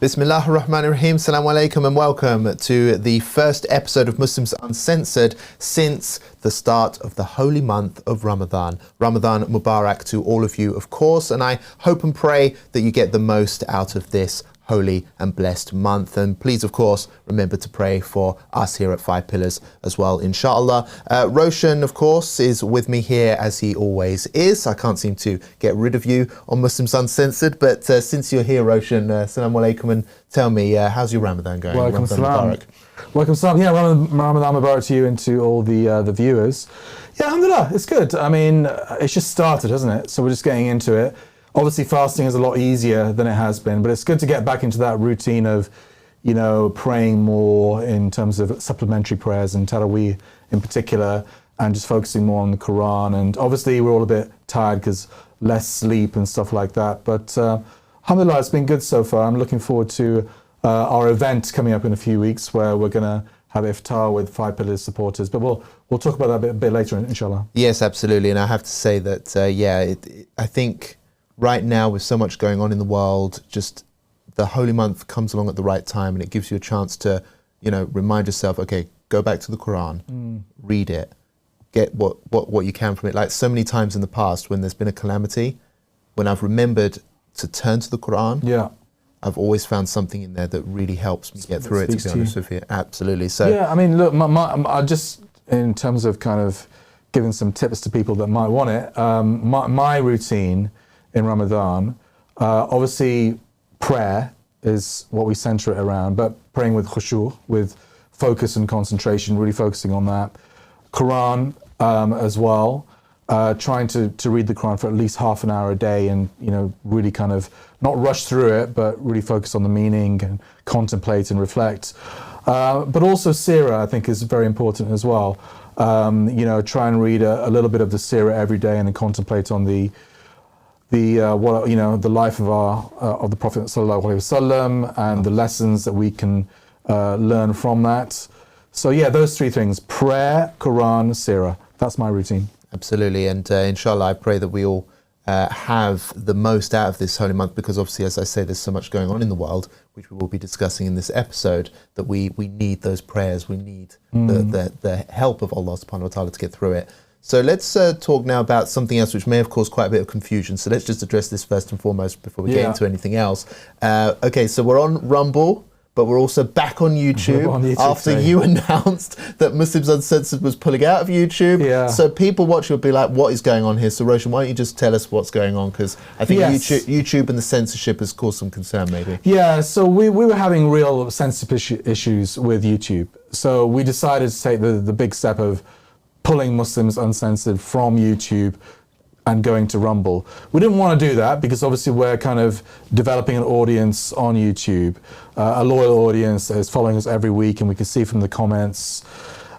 Bismillah ar-Rahman ar-Rahim, Assalamu alaikum, and welcome to the first episode of Muslims Uncensored since the start of the holy month of Ramadan. Ramadan Mubarak to all of you, of course, and I hope and pray that you get the most out of this holy and blessed month. And please, of course, remember to pray for us here at Five Pillars as well, inshallah. Roshan, of course, is with me here as he always is. I can't seem to get rid of you on Muslims Uncensored, but since you're here, Roshan, Assalamu alaikum, and tell me, how's your Ramadan going? Welcome, Ramadan Mubarak. Welcome, salam. Yeah, Ramadan Mubarak to you and to all the viewers. Yeah, alhamdulillah, it's good. I mean, it's just started, hasn't it? So we're just getting into it. Obviously, fasting is a lot easier than it has been, but it's good to get back into that routine of, you know, praying more in terms of supplementary prayers and Taraweeh in particular, and just focusing more on the Quran. And obviously, we're all a bit tired because less sleep and stuff like that. But alhamdulillah, it's been good so far. I'm looking forward to our event coming up in a few weeks where we're going to have iftar with Five Pillars supporters. But we'll talk about that a bit later, inshallah. Yes, absolutely. And I have to say that, I think right now, with so much going on in the world, just the holy month comes along at the right time, and it gives you a chance to, you know, remind yourself, okay, go back to the Quran, read it, get what you can from it. Like so many times in the past when there's been a calamity, when I've remembered to turn to the Quran, I've always found something in there that really helps me get through it, to be honest with you. Absolutely. So yeah, I mean, look, I just, in terms of kind of giving some tips to people that might want it, my routine in Ramadan, obviously prayer is what we center it around, but praying with khushu', with focus and concentration, really focusing on that. Quran as well, trying to read the Quran for at least half an hour a day, and, you know, really kind of not rush through it, but really focus on the meaning and contemplate and reflect. But also Seerah, I think, is very important as well. You know, try and read a little bit of the Seerah every day and then contemplate on the life of the Prophet sallallahu alaihi wasallam and the lessons that we can learn from that. So yeah, those three things: prayer, Quran, Seerah. That's my routine. Absolutely, and inshallah, I pray that we all have the most out of this holy month, because obviously, as I say, there's so much going on in the world, which we will be discussing in this episode, that we need those prayers, we need the help of Allah subhanahu wa ta'ala to get through it. So let's talk now about something else which may have caused quite a bit of confusion. So let's just address this first and foremost before we get into anything else. Okay, so we're on Rumble, but we're also back on YouTube, after you announced that Muslims Uncensored was pulling out of YouTube. Yeah. So people watching will be like, what is going on here? So Roshan, why don't you just tell us what's going on? Because I think YouTube and the censorship has caused some concern, maybe. Yeah, so we were having real censorship issues with YouTube. So we decided to take the big step of pulling Muslims Uncensored from YouTube and going to Rumble. We didn't want to do that because obviously we're kind of developing an audience on YouTube, a loyal audience that is following us every week, and we can see from the comments,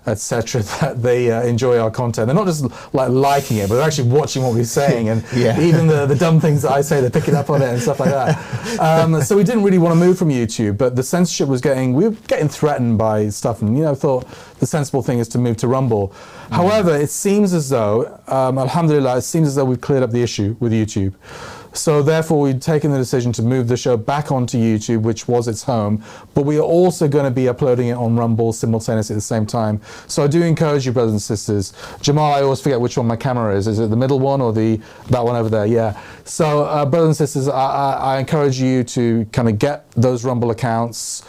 etc., that they enjoy our content. They're not just like liking it, but they're actually watching what we're saying, and even the dumb things that I say, they're picking up on it and stuff like that. So we didn't really want to move from YouTube, but the censorship was we were getting threatened by stuff, and, you know, thought the sensible thing is to move to Rumble. However, it seems as though, alhamdulillah, it seems as though we've cleared up the issue with YouTube. So therefore, we've taken the decision to move the show back onto YouTube, which was its home, but we are also going to be uploading it on Rumble simultaneously at the same time. So I do encourage you, brothers and sisters. Jamal, I always forget which one my camera is. Is it the middle one or that one over there? Yeah. So brothers and sisters, I encourage you to kind of get those Rumble accounts.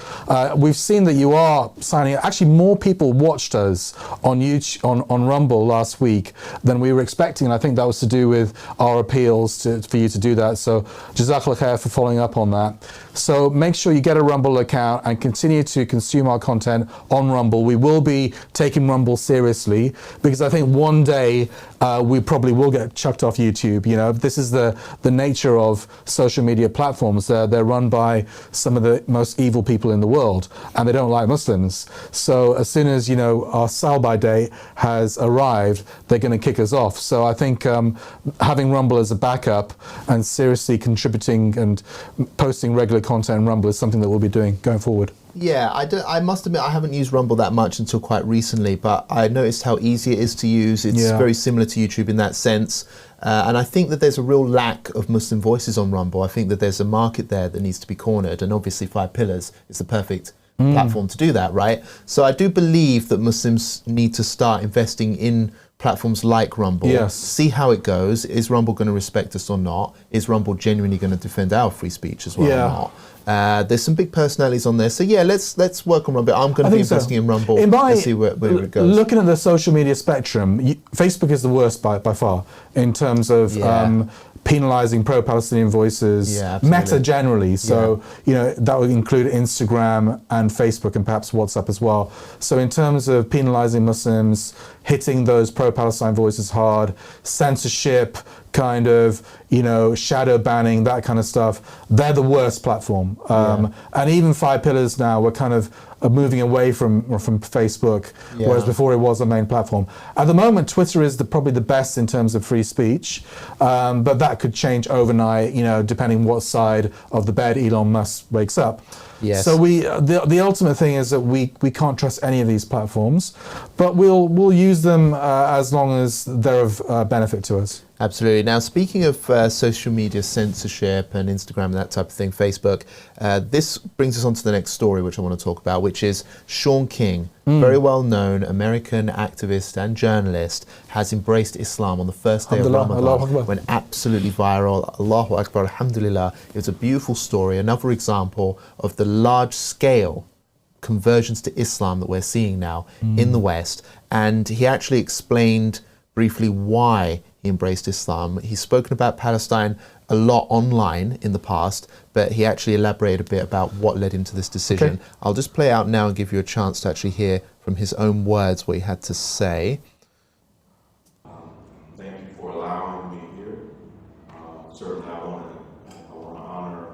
We've seen that you are signing up. Actually, more people watched us on YouTube, on Rumble last week than we were expecting, and I think that was to do with our appeals for you to do that. So jazakallah khair for following up on that. So make sure you get a Rumble account and continue to consume our content on Rumble. We will be taking Rumble seriously, because I think one day we probably will get chucked off YouTube. You know, this is the nature of social media platforms. They're run by some of the most evil people in the world, and they don't like Muslims. So as soon as, you know, our sell-by date has arrived, they're going to kick us off. So I think having Rumble as a backup and seriously contributing and posting regular content on Rumble is something that we'll be doing going forward. Yeah, I must admit I haven't used Rumble that much until quite recently, but I noticed how easy it is to use. It's very similar to YouTube in that sense. And I think that there's a real lack of Muslim voices on Rumble. I think that there's a market there that needs to be cornered, and obviously Five Pillars is the perfect platform to do that, right? So I do believe that Muslims need to start investing in platforms like Rumble. Yes. See how it goes. Is Rumble going to respect us or not? Is Rumble genuinely going to defend our free speech as well or not? There's some big personalities on there. So yeah, let's work on Rumble. I'm going to be investing in Rumble and see where it goes. Looking at the social media spectrum, Facebook is the worst by far in terms of penalizing pro-Palestinian voices, Meta generally. So, you know, that would include Instagram and Facebook and perhaps WhatsApp as well. So in terms of penalizing Muslims, hitting those pro-Palestine voices hard, censorship, kind of, you know, shadow banning, that kind of stuff, they're the worst platform. And even Five Pillars now, we're kind of moving away from Facebook, whereas before it was the main platform. At the moment, Twitter is probably the best in terms of free speech, but that could change overnight, you know, depending what side of the bed Elon Musk wakes up. Yes. So the ultimate thing is that we can't trust any of these platforms, but we'll use them as long as they're of benefit to us. Absolutely. Now, speaking of social media censorship and Instagram and that type of thing, Facebook, this brings us on to the next story, which I want to talk about, which is Shaun King, very well-known American activist and journalist, has embraced Islam on the first day of Ramadan. Went absolutely viral. Allahu Akbar, alhamdulillah. It was a beautiful story, another example of the large-scale conversions to Islam that we're seeing now in the West. And he actually explained briefly why he embraced Islam. He's spoken about Palestine a lot online in the past, but he actually elaborated a bit about what led him to this decision. Okay. I'll just play out now and give you a chance to actually hear from his own words what he had to say. Thank you for allowing me here. Certainly I want to honor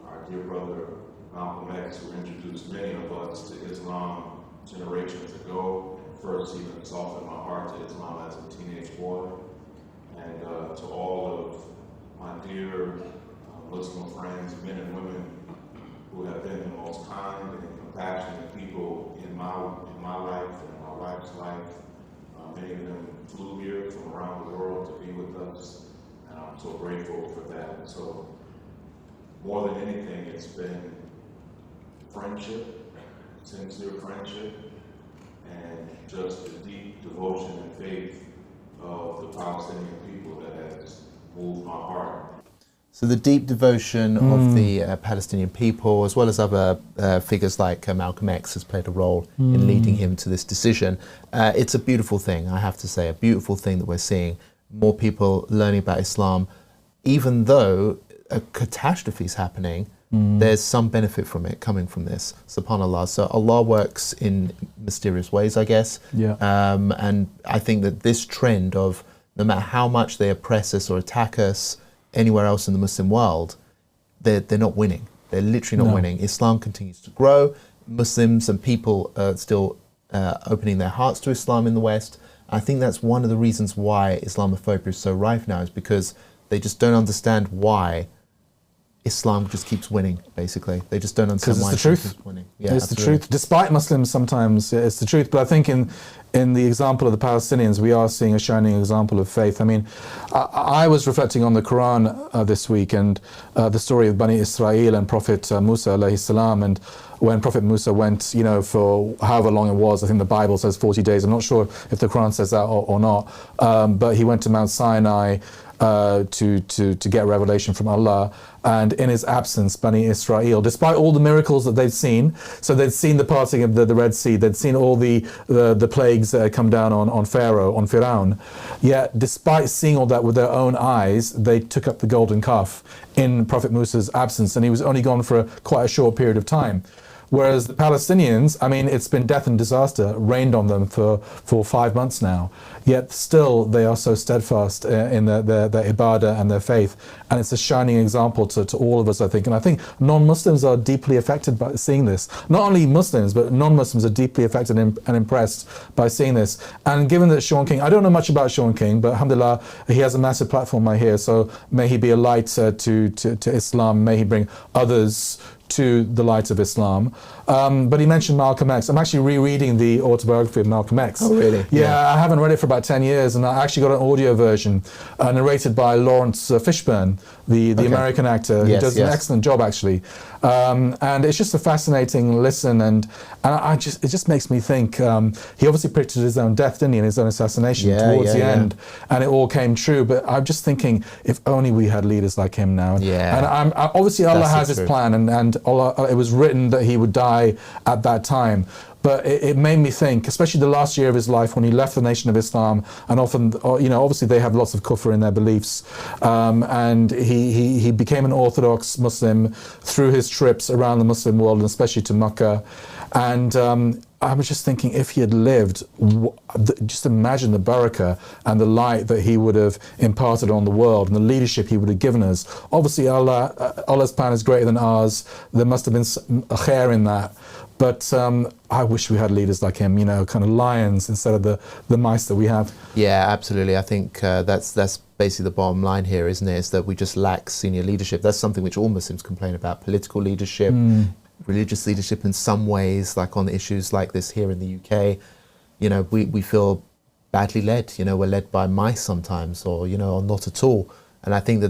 our dear brother Malcolm X, who introduced many of us to Islam generations ago. First, he softened my heart to Islam as a teenage boy, and to all of my dear Muslim friends, men and women, who have been the most kind and compassionate people in my life and my wife's life. Many of them flew here from around the world to be with us, and I'm so grateful for that. And so, more than anything, it's been friendship, sincere friendship, and just the deep devotion and faith of the Palestinian people that has moved my heart. So the deep devotion of the Palestinian people, as well as other figures like Malcolm X, has played a role in leading him to this decision. It's a beautiful thing, I have to say, a beautiful thing that we're seeing. More people learning about Islam, even though a catastrophe is happening, there's some benefit from it coming from this, subhanAllah. So Allah works in mysterious ways, I guess. And I think that this trend of no matter how much they oppress us or attack us anywhere else in the Muslim world, they're not winning. They're literally not winning. Islam continues to grow. Muslims and people are still opening their hearts to Islam in the West. I think that's one of the reasons why Islamophobia is so rife now, is because they just don't understand why Islam just keeps winning, basically. They just don't understand why Islam keeps winning. Yeah, it's absolutely the truth. Despite Muslims sometimes, it's the truth. But I think in the example of the Palestinians, we are seeing a shining example of faith. I mean, I was reflecting on the Quran this week, and the story of Bani Israel and Prophet Musa alayhi salam. And when Prophet Musa went, you know, for however long it was, I think the Bible says 40 days. I'm not sure if the Quran says that or not. But he went to Mount Sinai to get revelation from Allah, and in his absence, Bani Israel, despite all the miracles that they'd seen, so they'd seen the parting of the Red Sea, they'd seen all the plagues that had come down on Pharaoh, on Firaun, yet despite seeing all that with their own eyes, they took up the golden calf in Prophet Musa's absence, and he was only gone for quite a short period of time. Whereas the Palestinians, I mean, it's been death and disaster rained on them for 5 months now. Yet still they are so steadfast in their ibadah and their faith. And it's a shining example to all of us, I think. And I think non-Muslims are deeply affected by seeing this. Not only Muslims, but non-Muslims are deeply affected and impressed by seeing this. And given that Shaun King, I don't know much about Shaun King, but alhamdulillah, he has a massive platform, I hear. So may he be a light to Islam. May he bring others to the light of Islam. But he mentioned Malcolm X. I'm actually rereading the autobiography of Malcolm X. Oh, really? Yeah, I haven't read it for about 10 years, and I actually got an audio version narrated by Lawrence Fishburne, the American actor, who does an excellent job, actually. And it's just a fascinating listen, and it just makes me think, he obviously predicted his own death, didn't he, and his own assassination towards the end, and it all came true. But I'm just thinking, if only we had leaders like him now. And obviously Allah has his plan, and Allah, it was written that he would die at that time. But it made me think, especially the last year of his life when he left the Nation of Islam, and often, obviously they have lots of kufr in their beliefs, and he became an Orthodox Muslim through his trips around the Muslim world, and especially to Mecca. And I was just thinking, if he had lived, just imagine the barakah and the light that he would have imparted on the world, and the leadership he would have given us. Obviously, Allah's plan is greater than ours. There must have been a khair in that. But I wish we had leaders like him, kind of lions instead of the mice that we have. Yeah, absolutely. I think that's basically the bottom line here, isn't it? Is that we just lack senior leadership. That's something which all Muslims complain about: political leadership, religious leadership in some ways, like on issues like this here in the UK. We feel badly led. We're led by mice sometimes, or not at all. And I think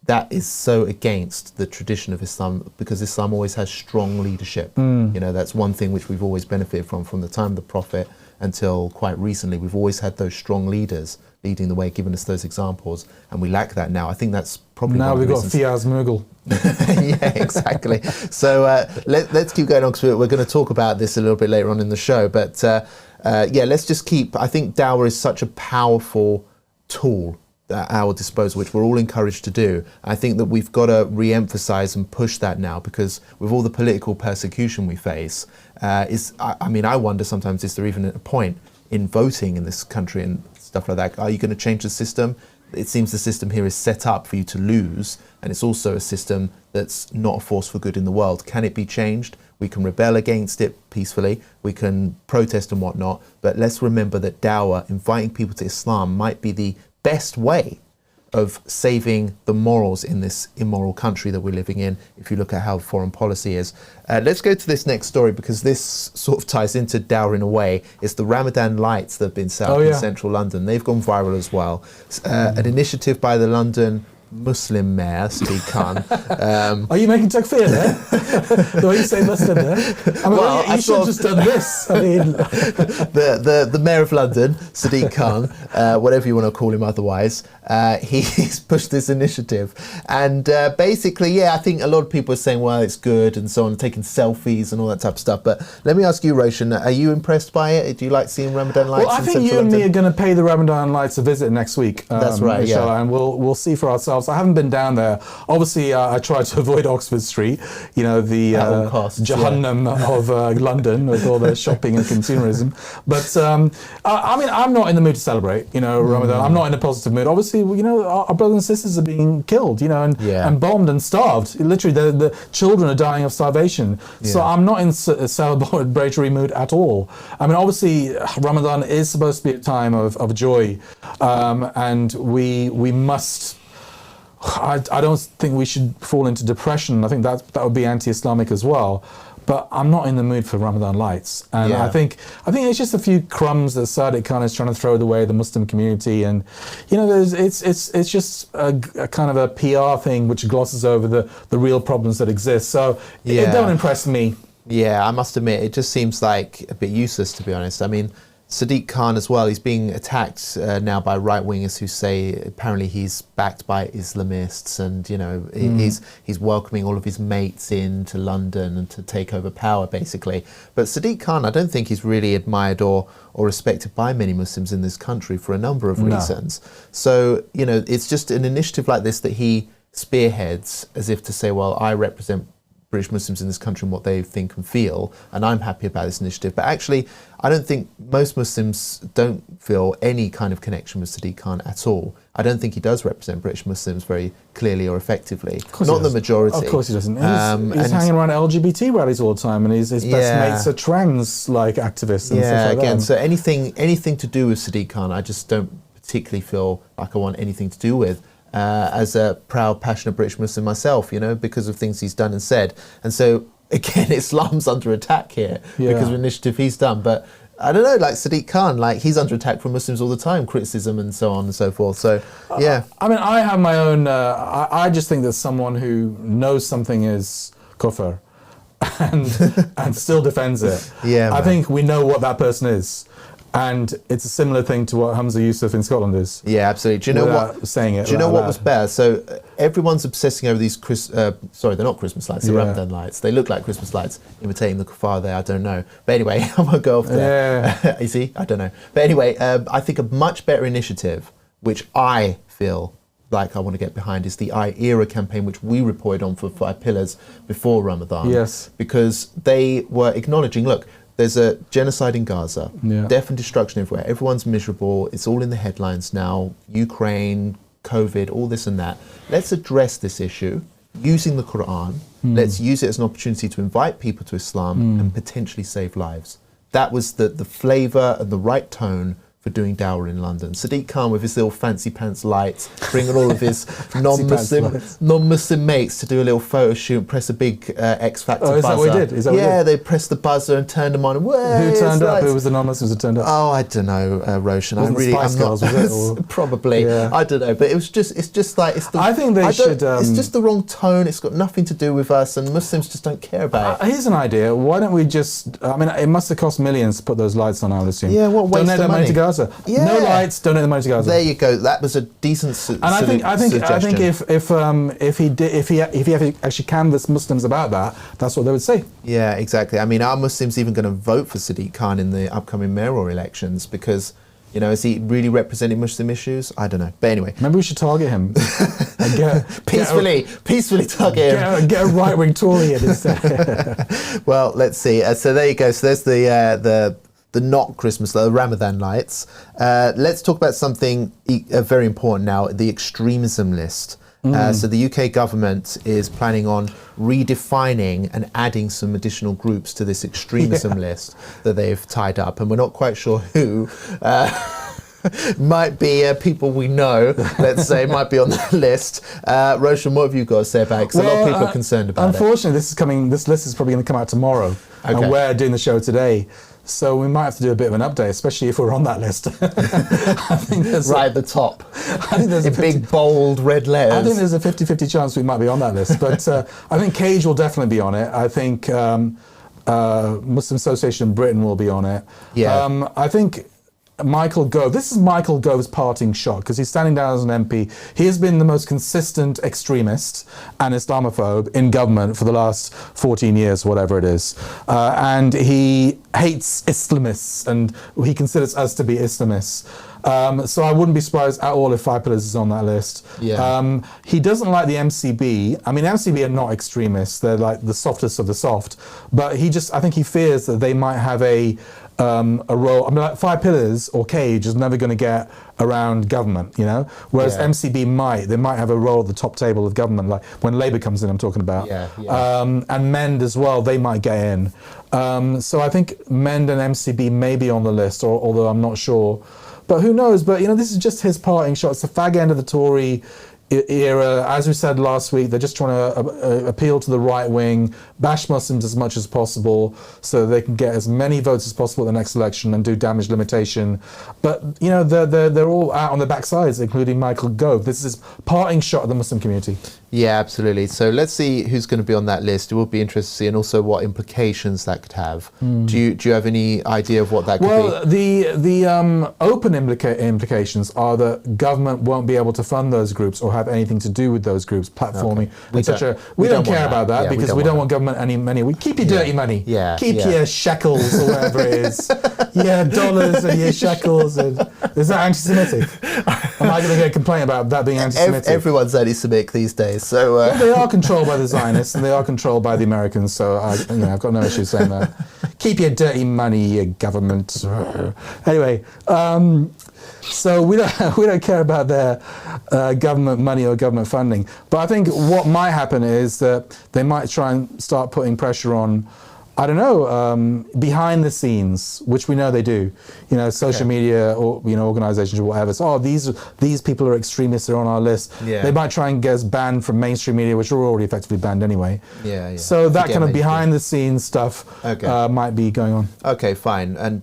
that is so against the tradition of Islam, because Islam always has strong leadership. That's one thing which we've always benefited from the time of the Prophet until quite recently. We've always had those strong leaders leading the way, giving us those examples, and we lack that now. I think that's probably now one of we've the got Fiaz Mughal. Yeah, exactly. So let's keep going on, because we're going to talk about this a little bit later on in the show. But let's just keep. I think dawah is such a powerful tool at our disposal, which we're all encouraged to do. I think that we've got to re-emphasize and push that now, because with all the political persecution we face, I wonder sometimes, is there even a point in voting in this country and stuff like that? Are you going to change the system? It seems the system here is set up for you to lose, and it's also a system that's not a force for good in the world. Can it be changed? We can rebel against it peacefully, we can protest and whatnot, but let's remember that dawah, inviting people to Islam, might be the best way of saving the morals in this immoral country that we're living in, if you look at how foreign policy is. Let's go to this next story, because this sort of ties into dawah in a way. It's the Ramadan lights that have been set up in central London. They've gone viral as well. An initiative by the London Muslim mayor, Sadiq Khan. Are you making takfir there? The way you say Muslim there? You should have just done this. The mayor of London, Sadiq Khan, whatever you want to call him otherwise, he's pushed this initiative. And basically, I think a lot of people are saying, well, it's good and so on, taking selfies and all that type of stuff. But let me ask you, Roshan, are you impressed by it? Do you like seeing Ramadan lights Well, I in think central you and London? me are going to pay the Ramadan lights a visit next week. That's right, inshallah, and we'll see for ourselves. I haven't been down there. Obviously, I try to avoid Oxford Street, the Jahannam of London, with all the shopping and consumerism. But I'm not in the mood to celebrate, Ramadan. I'm not in a positive mood. Obviously, our brothers and sisters are being killed, and bombed and starved. Literally, the children are dying of starvation. So I'm not in a celebratory mood at all. Obviously, Ramadan is supposed to be a time of joy, and we must. I don't think we should fall into depression. I think that would be anti-Islamic as well. But I'm not in the mood for Ramadan lights, and I think it's just a few crumbs that Sadiq Khan is trying to throw away the Muslim community, and it's just a kind of a PR thing which glosses over the real problems that exist. So it don't impress me. Yeah, I must admit, it just seems like a bit useless, to be honest. Sadiq Khan as well, he's being attacked now by right-wingers who say apparently he's backed by Islamists, and he's welcoming all of his mates into London and to take over power, basically. But Sadiq Khan, I don't think he's really admired or respected by many Muslims in this country for a number of reasons. So, it's just an initiative like this that he spearheads as if to say, well, I represent British Muslims in this country and what they think and feel, and I'm happy about this initiative. But actually, I don't think most Muslims don't feel any kind of connection with Sadiq Khan at all. I don't think he does represent British Muslims very clearly or effectively. Not the majority. Of course he doesn't. He's hanging around LGBT rallies all the time, and his best mates are trans activists and stuff like that. So anything to do with Sadiq Khan, I just don't particularly feel like I want anything to do with. as a proud, passionate British Muslim myself, because of things he's done and said. And so, again, Islam's under attack here because of initiative he's done. But I don't know, like Sadiq Khan, like he's under attack from Muslims all the time, criticism and so on and so forth. So, yeah. I mean, I have my own, I just think that someone who knows something is kufr and still defends it. Yeah, I think we know what that person is. And it's a similar thing to what Hamza Yusuf in Scotland is. Yeah, absolutely. Do you know what? Saying it. Do you know what was better? So everyone's obsessing over these sorry, they're not Christmas lights. They're Ramadan lights. They look like Christmas lights, imitating the kuffar there. I don't know. But anyway, I won't go off there. Yeah. You see, I don't know. But anyway, I think a much better initiative, which I feel like I want to get behind, is the I Era campaign, which we reported on for 5 Pillars before Ramadan. Yes. Because they were acknowledging, look, there's a genocide in Gaza, death and destruction everywhere. Everyone's miserable. It's all in the headlines now. Ukraine, COVID, all this and that. Let's address this issue using the Quran. Let's use it as an opportunity to invite people to Islam and potentially save lives. That was the flavour and the right tone for doing dawah in London. Sadiq Khan with his little fancy pants lights, bringing all of his non-Muslim mates to do a little photo shoot and press a big X Factor buzzer. Is that what he did? They pressed the buzzer and turned them on. And, who turned up? Who was the non-Muslims who turned up? Oh, I don't know, Roshan. I'm not Girls, was it? Probably. Yeah. I don't know, but it's just like I think they should. It's just the wrong tone. It's got nothing to do with us, and Muslims just don't care about it. Here's an idea. Why don't we just? I mean, it must have cost millions to put those lights on, I would assume. Yeah, what waste donate of money to Gaza. Yeah. No lights, donate the money to Gaza. There you go. That was a decent suggestion. And I think if he actually canvassed Muslims about that, that's what they would say. Yeah, exactly. I mean, are Muslims even going to vote for Sadiq Khan in the upcoming mayoral elections? Because, is he really representing Muslim issues? I don't know. But anyway, maybe we should target him and peacefully target him. Get a right-wing Tory in instead. Well, let's see. So there you go. So there's the not Christmas, the Ramadan lights. Let's talk about something very important now, the extremism list. So the UK government is planning on redefining and adding some additional groups to this extremism list that they've tied up. And we're not quite sure who. Might be people we know, let's say, might be on the list. Roshan, what have you got to say about it? Because a lot of people are concerned about it. Unfortunately, this list is probably going to come out tomorrow. Okay. And we're doing the show today. So we might have to do a bit of an update, especially if we're on that list. I think right at the top. I think there's in big, bold red letters. I think there's a 50-50 chance we might be on that list. But I think Cage will definitely be on it. I think Muslim Association in Britain will be on it. Yeah. I think Michael Gove. This is Michael Gove's parting shot because he's standing down as an MP. He has been the most consistent extremist and Islamophobe in government for the last 14 years, whatever it is. And he hates Islamists and he considers us to be Islamists. So I wouldn't be surprised at all if 5 Pillars is on that list. Yeah. He doesn't like the MCB. I mean, MCB are not extremists. They're like the softest of the soft. But I think he fears that they might have a role. I mean, like 5 Pillars or Cage is never going to get around government, whereas MCB they might have a role at the top table of government, like when Labour comes in, I'm talking about. And Mend as well, they might get in. So I think Mend and MCB may be on the list, although I'm not sure. But who knows? But, this is just his parting shot. It's the fag end of the Tory era. As we said last week, they're just trying to appeal to the right wing, bash Muslims as much as possible so they can get as many votes as possible at the next election and do damage limitation. But, they're all out on the backsides, including Michael Gove. This is his parting shot at the Muslim community. Yeah, absolutely. So let's see who's going to be on that list. It will be interesting to see, and also what implications that could have. Do you have any idea of what that could be? Well, the open implications are that government won't be able to fund those groups or have anything to do with those groups platforming. Okay. We don't care about that because we don't want government any money. We keep your dirty money. Keep your shekels or whatever it is. Dollars and your shekels. Is that anti-Semitic? Am I going to get a complaint about that being anti-Semitic? Everyone's anti-Semitic these days. So well, they are controlled by the Zionists and they are controlled by the Americans. So I've got no issue saying that. Keep your dirty money, your government. Anyway, so we don't care about their government money or government funding. But I think what might happen is that they might try and start putting pressure on I don't know, behind the scenes, which we know they do, social media or, organizations or whatever. So, these people are extremists, they're on our list. Yeah. They might try and get us banned from mainstream media, which are already effectively banned anyway. Yeah. So that kind of behind the scenes stuff might be going on. Okay, fine. And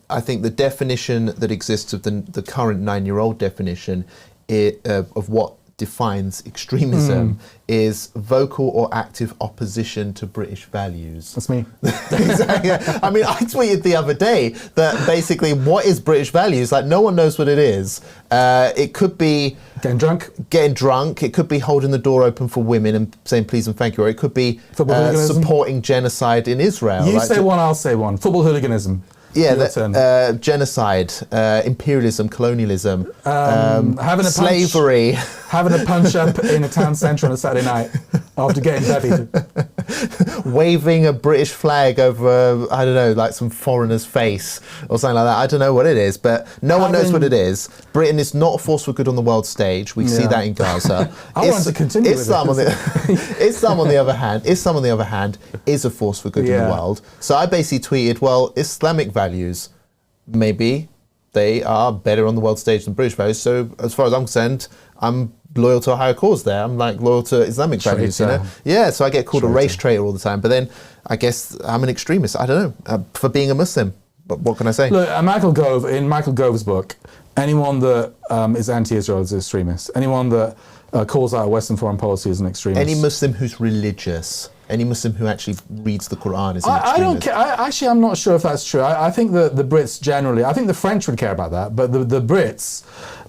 I think the definition that exists of the current 9-year-old definition of what defines extremism is vocal or active opposition to British values. That's me. Exactly. I mean, I tweeted the other day that basically what is British values? Like, no one knows what it is. It could be Getting drunk. It could be holding the door open for women and saying please and thank you. Or it could be supporting genocide in Israel. You say one, I'll say one. Football hooliganism. Yeah, genocide, imperialism, colonialism, slavery. Having a punch up in a town centre on a Saturday night after getting bevied. Waving a British flag over, I don't know, like some foreigner's face or something like that. I don't know what it is, but no one knows what it is. Britain is not a force for good on the world stage. We see that in Gaza. I want to continue Islam with it. Islam, on the other hand, is a force for good in the world. So I basically tweeted, well, Islamic values, maybe they are better on the world stage than British values. So as far as I'm concerned, I'm loyal to a higher cause there. I'm like loyal to Islamic values, Yeah, so I get called a race traitor all the time. But then I guess I'm an extremist. I don't know, for being a Muslim. But what can I say? Look, Michael Gove's book, anyone that is anti-Israel is an extremist. Anyone that calls out Western foreign policy is an extremist. Any Muslim who's religious, any Muslim who actually reads the Quran is an extremist. I don't care. Actually, I'm not sure if that's true. I think that the Brits generally, I think the French would care about that, but the Brits,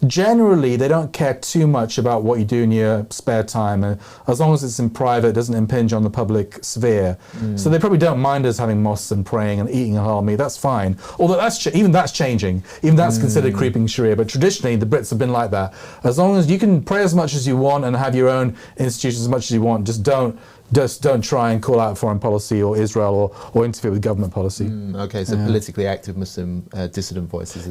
generally, they don't care too much about what you do in your spare time, as long as it's in private, it doesn't impinge on the public sphere. So they probably don't mind us having mosques and praying and eating halal meat. That's fine. Although even that's changing. Even that's considered creeping Sharia. But traditionally, the Brits have been like that. As long as you can pray as much as you want and have your own institutions as much as you want, just don't try and call out foreign policy or Israel or interfere with government policy. Okay, so politically active Muslim dissident voices.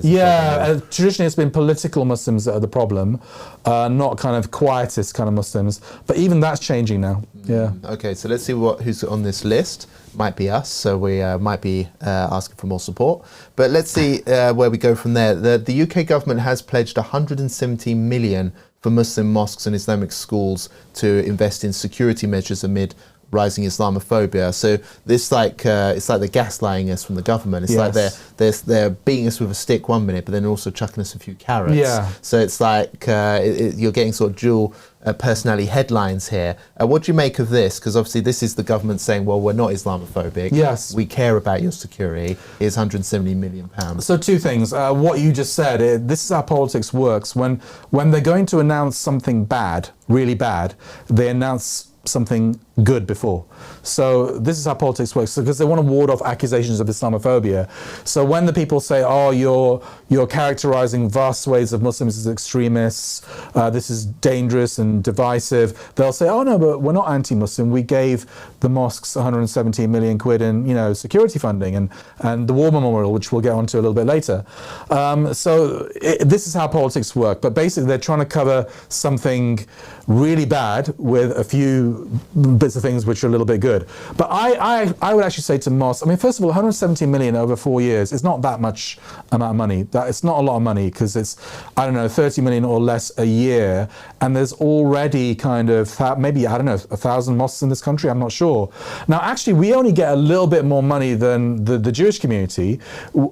Traditionally it's been political Muslims that are the problem, not kind of quietist kind of Muslims. But even that's changing now. Yeah. Okay, so let's see who's on this list. Might be us, so we might be asking for more support. But let's see where we go from there. The UK government has pledged 170 million for Muslim mosques and Islamic schools to invest in security measures amid rising Islamophobia. So this it's like they're gaslighting us from the government. It's like they're beating us with a stick one minute, but then also chucking us a few carrots. Yeah. So it's like you're getting sort of dual personality headlines here. What do you make of this? Because obviously this is the government saying, well, we're not Islamophobic. Yes. We care about your security. Here's £170 million. So two things. What you just said, this is how politics works. When they're going to announce something bad, really bad, they announce something good before. So this is how politics works, because they want to ward off accusations of Islamophobia. So when the people say, oh, you're characterizing vast swathes of Muslims as extremists, this is dangerous and divisive, they'll say, oh no, but we're not anti-Muslim. We gave the mosques 117 million quid in security funding and the War Memorial, which we'll get onto a little bit later. This is how politics work. But basically they're trying to cover something really bad with a few bits of things which are a little bit good. But I would actually say to mosques, I mean, first of all, 170 million over 4 years is not that much amount of money. It's not a lot of money, because it's, 30 million or less a year. And there's already kind of maybe, 1,000 mosques in this country. I'm not sure. Now, actually, we only get a little bit more money than the Jewish community.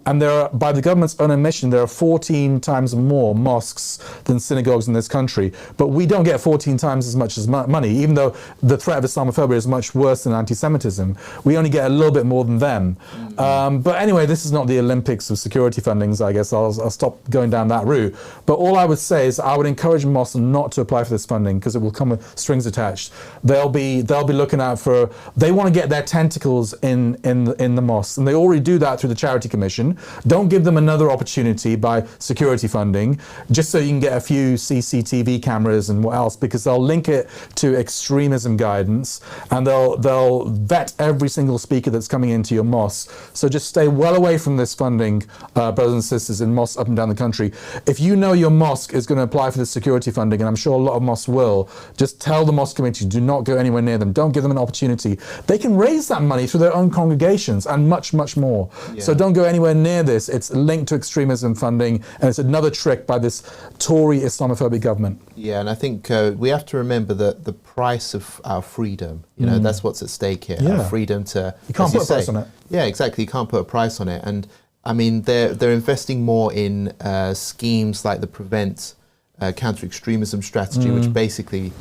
And there are, by the government's own admission, there are 14 times more mosques than synagogues in this country. But we don't get 14 times as much as money, even though the threat of Islamophobia is much worse than anti-Semitism. We only get a little bit more than them. But anyway, this is not the Olympics of security fundings, I guess. I'll stop going down that route. But all I would say is I would encourage mosques not to apply for this funding, because it will come with strings attached. They'll be looking out for, they want to get their tentacles in the mosques, and they already do that through the Charity Commission. Don't give them another opportunity by security funding, just so you can get a few CCTV cameras and what else, because they'll link it to extremism guidance. mosques, and they'll vet every single speaker that's coming into your mosque. So just stay well away from this funding, brothers and sisters in mosques up and down the country. If you know your mosque is going to apply for the security funding, and I'm sure a lot of mosques will, just tell the mosque committee, do not go anywhere near them. Don't give them an opportunity. They can raise that money through their own congregations and much, much more. Yeah. So don't go anywhere near this. It's linked to extremism funding, and it's another trick by this Tory Islamophobic government. Yeah, and I think we have to remember that the price of our freedom, you know, that's what's at stake here. Yeah. Our freedom to... You can't put a price on it. Yeah, exactly. You can't put a price on it. And I mean, they're investing more in schemes like the Prevent counter-extremism strategy, which basically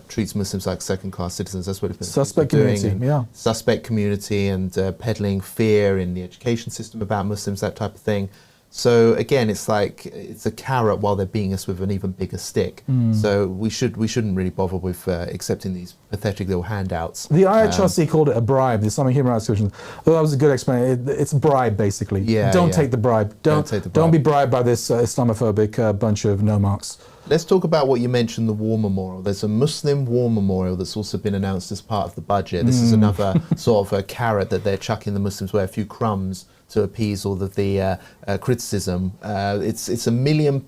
treats Muslims like second-class citizens. That's what it's been Suspect community, yeah. Suspect community, and peddling fear in the education system about Muslims, that type of thing. So again, it's like it's a carrot while they're beating us with an even bigger stick. So we shouldn't really bother with accepting these pathetic little handouts. The IHRC called it a bribe. The Islamic Human Rights Commission. That was a good explanation. It's a bribe, basically. Yeah. Don't take the bribe. Don't take the bribe. Don't be bribed by this Islamophobic bunch of no marks. Let's talk about what you mentioned, the War Memorial. There's a Muslim War Memorial that's also been announced as part of the budget. This is another sort of a carrot that they're chucking the Muslims with, a few crumbs to appease all of the criticism. It's £1 million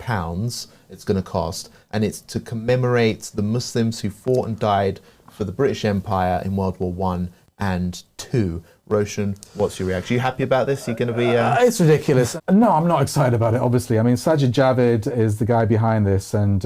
it's going to cost, and it's to commemorate the Muslims who fought and died for the British Empire in World War I and II. Roshan, what's your reaction? Are you happy about this? You're going to be... It's ridiculous. No, I'm not excited about it, obviously. I mean, Sajid Javid is the guy behind this, and,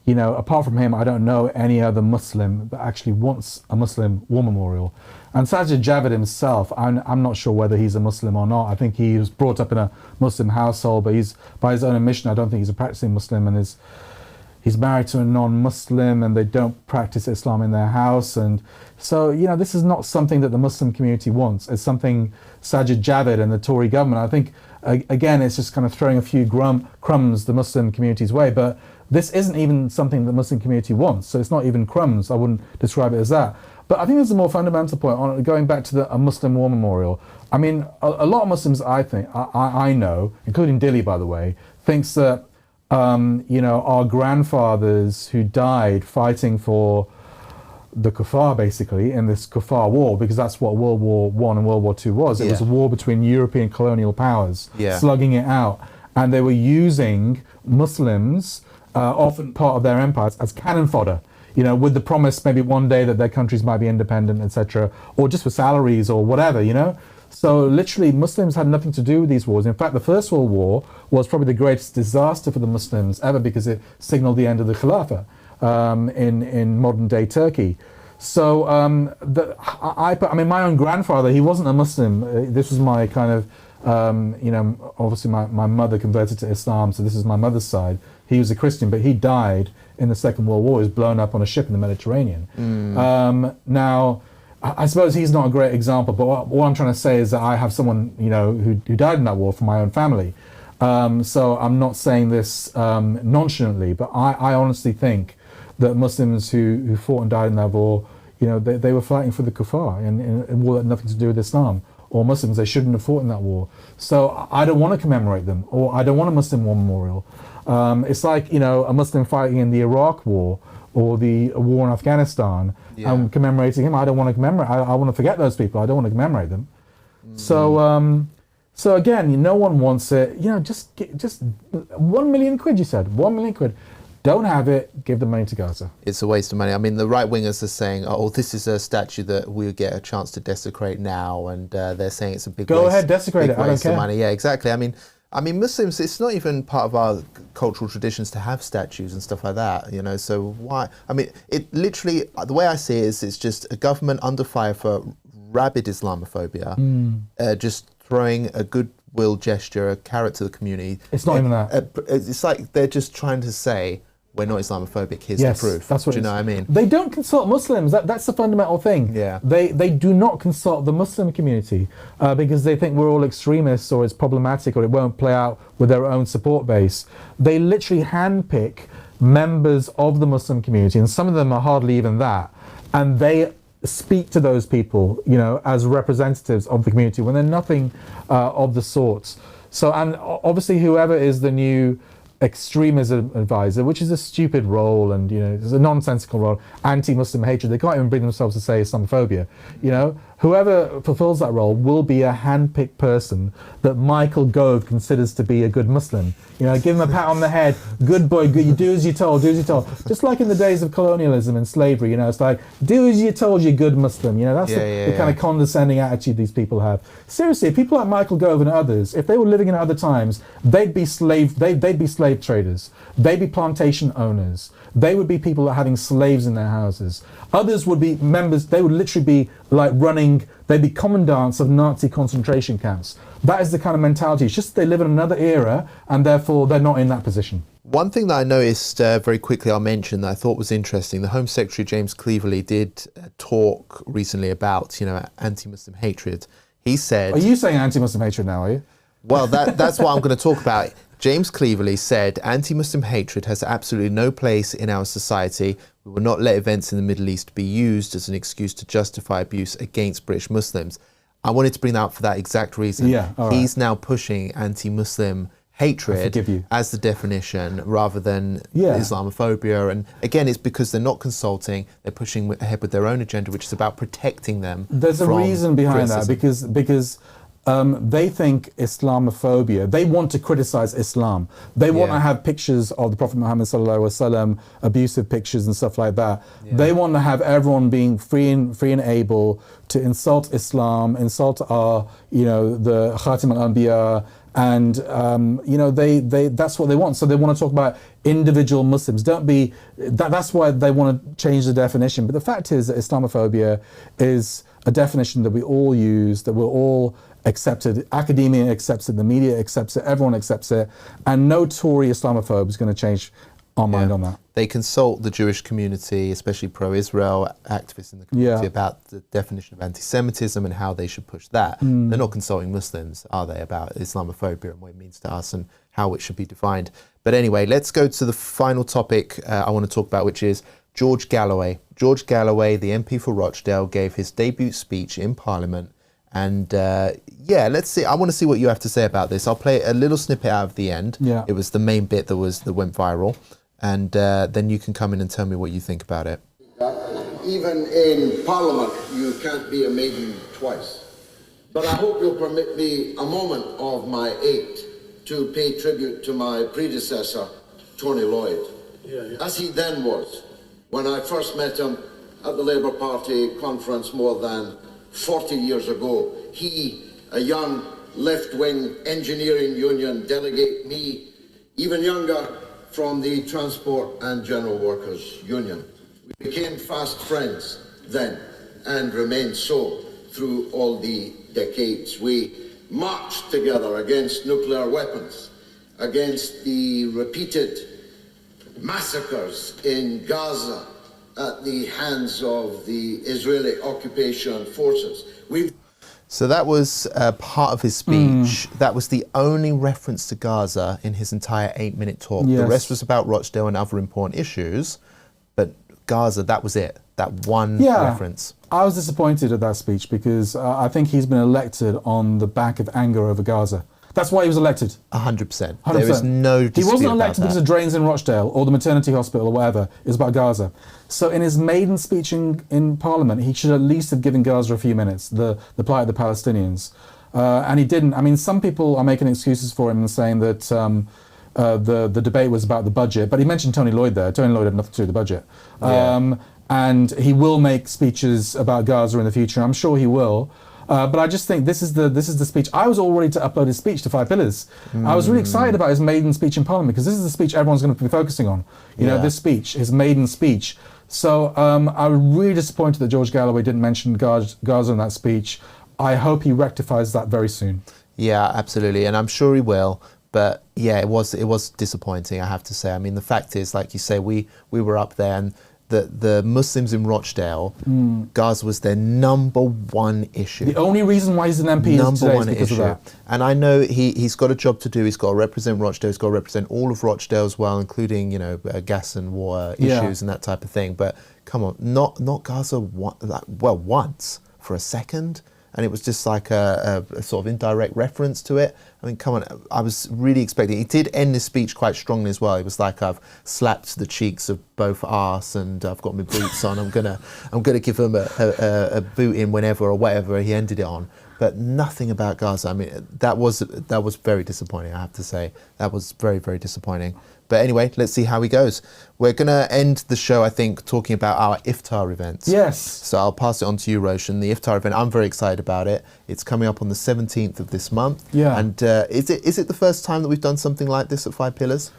you know, apart from him, I don't know any other Muslim that actually wants a Muslim war memorial. And Sajid Javid himself, I'm not sure whether he's a Muslim or not. I think he was brought up in a Muslim household, but he's, by his own admission, I don't think he's a practicing Muslim, and he's married to a non-Muslim, and they don't practice Islam in their house. And so, you know, this is not something that the Muslim community wants. It's something Sajid Javid and the Tory government, I think, again, it's just kind of throwing a few crumbs the Muslim community's way. But this isn't even something the Muslim community wants. So it's not even crumbs. I wouldn't describe it as that. But I think there's a more fundamental point on going back to a Muslim war memorial. I mean, a lot of Muslims, I know, including Dilly, by the way, thinks that you know, our grandfathers who died fighting for the kuffar, basically, in this kuffar war, because that's what World War I and World War II was. It was a war between European colonial powers, slugging it out. And they were using Muslims, often part of their empires, as cannon fodder, you know, with the promise maybe one day that their countries might be independent, etc., or just for salaries or whatever, you know. So literally Muslims had nothing to do with these wars. In fact, the First World War was probably the greatest disaster for the Muslims ever, because it signaled the end of the Khilafah in modern day Turkey. So I mean, my own grandfather, he wasn't a Muslim. This was my kind of, you know, obviously my mother converted to Islam, so this is my mother's side. He was a Christian, but he died in the Second World War. He was blown up on a ship in the Mediterranean. Now, I suppose he's not a great example, but what I'm trying to say is that I have someone, you know, who died in that war from my own family. So I'm not saying this nonchalantly, but I honestly think that Muslims who fought and died in that war, you know, they were fighting for the kuffar in a war that had nothing to do with Islam. Or Muslims, they shouldn't have fought in that war. So I don't want to commemorate them, or I don't want a Muslim war memorial. It's like, you know, a Muslim fighting in the Iraq war, or the war in Afghanistan, and commemorating him. I don't want to commemorate. I want to forget those people. I don't want to commemorate them. So again, no one wants it. You know, just £1 million. You said £1 million. Don't have it. Give the money to Gaza. It's a waste of money. I mean, the right wingers are saying, "Oh, this is a statue that we'll get a chance to desecrate now," and they're saying it's a big go waste, ahead, desecrate it. I don't care. Of money. Yeah, exactly. I mean, Muslims, it's not even part of our cultural traditions to have statues and stuff like that, you know, so why? I mean, it literally, the way I see it is, it's just a government under fire for rabid Islamophobia, just throwing a goodwill gesture, a carrot to the community. It's not even that. It's like they're just trying to say, we're not Islamophobic, here's the proof. That's what Do you know what I mean? They don't consult Muslims. That's the fundamental thing. Yeah. They do not consult the Muslim community because they think we're all extremists, or it's problematic, or it won't play out with their own support base. They literally handpick members of the Muslim community, and some of them are hardly even that, and they speak to those people, you know, as representatives of the community when they're nothing of the sorts. So, and obviously whoever is the new extremism advisor, which is a stupid role, and it's a nonsensical role. Anti-Muslim hatred. They can't even bring themselves to say Islamophobia. Whoever fulfills that role will be a hand-picked person that Michael Gove considers to be a good Muslim. Give him a pat on the head. Good boy. Good. You do as you're told. Do as you're told. Just like in the days of colonialism and slavery. It's like, do as you're told. You're good Muslim. That's the kind of condescending attitude these people have. Seriously, people like Michael Gove and others, if they were living in other times, they'd be slave traders. They'd be plantation owners. They would be people that are having slaves in their houses. Others would be members. They would literally be like they'd be commandants of Nazi concentration camps. That is the kind of mentality. It's just they live in another era, and therefore they're not in that position. One thing that I noticed very quickly, I'll mention, that I thought was interesting. The Home Secretary James Cleverly did talk recently about anti-Muslim hatred. He said, "Are you saying anti-Muslim hatred now? Are you?" Well, that's what I'm going to talk about. James Cleverly said, anti-Muslim hatred has absolutely no place in our society. We will not let events in the Middle East be used as an excuse to justify abuse against British Muslims. I wanted to bring that up for that exact reason. Yeah, all right. He's now pushing anti-Muslim hatred as the definition rather than Islamophobia. And again, it's because they're not consulting. They're pushing ahead with their own agenda, which is about protecting them. There's a reason behind criticism. that, because they think Islamophobia, they want to criticize Islam. They want to have pictures of the Prophet Muhammad sallallahu alaihi wasallam, abusive pictures and stuff like that. Yeah. They want to have everyone being free and able to insult Islam, insult our, the Khatim al-Anbiya, and they that's what they want. So they want to talk about individual Muslims. That's why they want to change the definition. But the fact is that Islamophobia is a definition that we all use, that we're all accepted. Academia accepts it, the media accepts it, everyone accepts it, and no Tory Islamophobe is going to change our mind on that. They consult the Jewish community, especially pro-Israel activists in the community, about the definition of anti-Semitism and how they should push that. They're not consulting Muslims, are they, about Islamophobia and what it means to us and how it should be defined. But anyway, let's go to the final topic I want to talk about, which is George Galloway. George Galloway, the MP for Rochdale, gave his debut speech in Parliament. And let's see. I want to see what you have to say about this. I'll play a little snippet out of the end. Yeah. It was the main bit that went viral. And then you can come in and tell me what you think about it. Even in Parliament, you can't be a maiden twice. But I hope you'll permit me a moment of my 8 to pay tribute to my predecessor, Tony Lloyd, as he then was, when I first met him at the Labour Party conference more than 40 years ago. He, a young left-wing engineering union delegate, me, even younger, from the Transport and General Workers Union. We became fast friends then and remained so through all the decades. We marched together against nuclear weapons, against the repeated massacres in Gaza at the hands of the Israeli occupation forces. So that was part of his speech. That was the only reference to Gaza in his entire 8-minute talk. Yes. The rest was about Rochdale and other important issues, but Gaza, that was it. That one reference. I was disappointed at that speech because I think he's been elected on the back of anger over Gaza. That's why he was elected. 100%. There is no dispute. He wasn't elected because of drains in Rochdale or the maternity hospital or whatever. It was about Gaza. So in his maiden speech in Parliament, he should at least have given Gaza a few minutes, the plight of the Palestinians. And he didn't. I mean, some people are making excuses for him and saying that the debate was about the budget, but he mentioned Tony Lloyd there. Tony Lloyd had nothing to do with the budget. And he will make speeches about Gaza in the future. I'm sure he will. But I just think this is the speech. I was all ready to upload his speech to 5 Pillars. I was really excited about his maiden speech in Parliament because this is the speech everyone's going to be focusing on. You know, this speech, his maiden speech. So I was really disappointed that George Galloway didn't mention Gaza in that speech. I hope he rectifies that very soon. Yeah, absolutely, and I'm sure he will. But yeah, it was disappointing, I have to say. I mean, the fact is, like you say, we were up there and the Muslims in Rochdale, Gaza was their number one issue. The only reason why he's an MP is because of that. And I know he's got a job to do. He's got to represent Rochdale. He's got to represent all of Rochdale as well, including, you know, gas and water issues and that type of thing. But come on, not Gaza once for a second. and it was just like a sort of indirect reference to it. I mean, come on, I was really expecting. He did end his speech quite strongly as well. It was like, I've slapped the cheeks of both arse and I've got my boots on. I'm gonna give him a boot in whenever or whatever he ended it on. But nothing about Gaza. I mean, that was very disappointing, I have to say. That was very, very disappointing. But anyway, let's see how he goes. We're going to end the show, I think, talking about our iftar events. Yes. So I'll pass it on to you, Roshan. The iftar event, I'm very excited about it. It's coming up on the 17th of this month. Yeah. And is it the first time that we've done something like this at Five Pillars?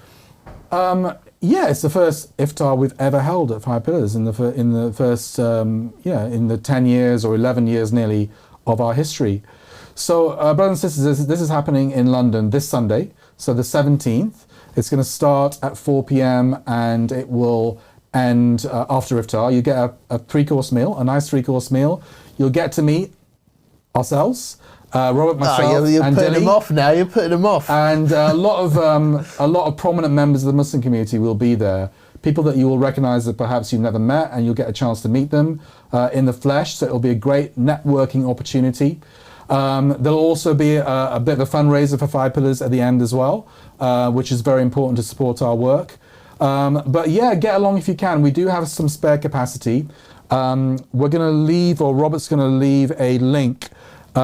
Yeah, it's the first iftar we've ever held at Five Pillars in the first, in the 10 years or 11 years nearly of our history. So, brothers and sisters, this is happening in London this Sunday, so the 17th. It's going to start at 4 p.m. and it will end after iftar. You get a three-course meal, a nice three-course meal. You'll get to meet ourselves, Robert, myself, you're and putting Dilly. them off now. You're putting them off. And a lot of prominent members of the Muslim community will be there. People that you will recognise that perhaps you've never met, and you'll get a chance to meet them in the flesh. So it'll be a great networking opportunity. There'll also be a bit of a fundraiser for Five Pillars at the end as well, which is very important to support our work. But yeah, get along if you can. We do have some spare capacity. We're going to leave, or Robert's going to leave a link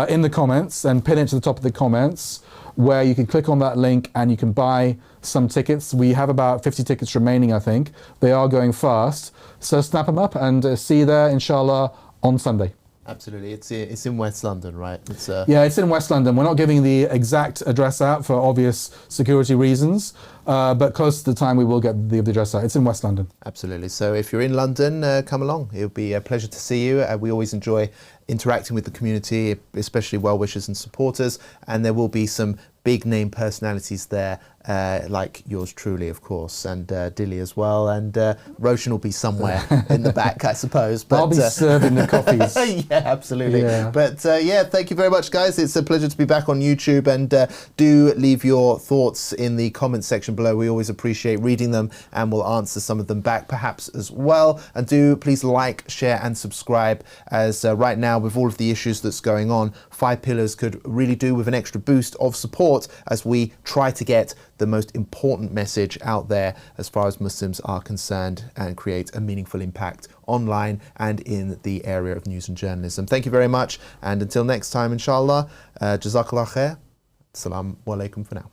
in the comments and pin it to the top of the comments, where you can click on that link and you can buy some tickets. We have about 50 tickets remaining, I think. They are going fast. So snap them up and see you there, inshallah, on Sunday. Absolutely. It's in West London, right? Yeah, it's in West London. We're not giving the exact address out for obvious security reasons, but close to the time we will get the address out. It's in West London. Absolutely. So if you're in London, come along. It'll be a pleasure to see you. We always enjoy interacting with the community, especially well-wishers and supporters, and there will be some big name personalities there, like yours truly, of course, and Dilly as well, and Roshan will be somewhere in the back, I suppose. But I'll be serving the coffees. Yeah, absolutely. Yeah. But yeah, thank you very much, guys. It's a pleasure to be back on YouTube, and do leave your thoughts in the comments section below. We always appreciate reading them, and we'll answer some of them back perhaps as well. And do please like, share and subscribe, as right now with all of the issues that's going on, Five Pillars could really do with an extra boost of support as we try to get the most important message out there as far as Muslims are concerned, and create a meaningful impact online and in the area of news and journalism. Thank you very much, and until next time, inshallah, jazakallah khair. Assalamu alaikum for now.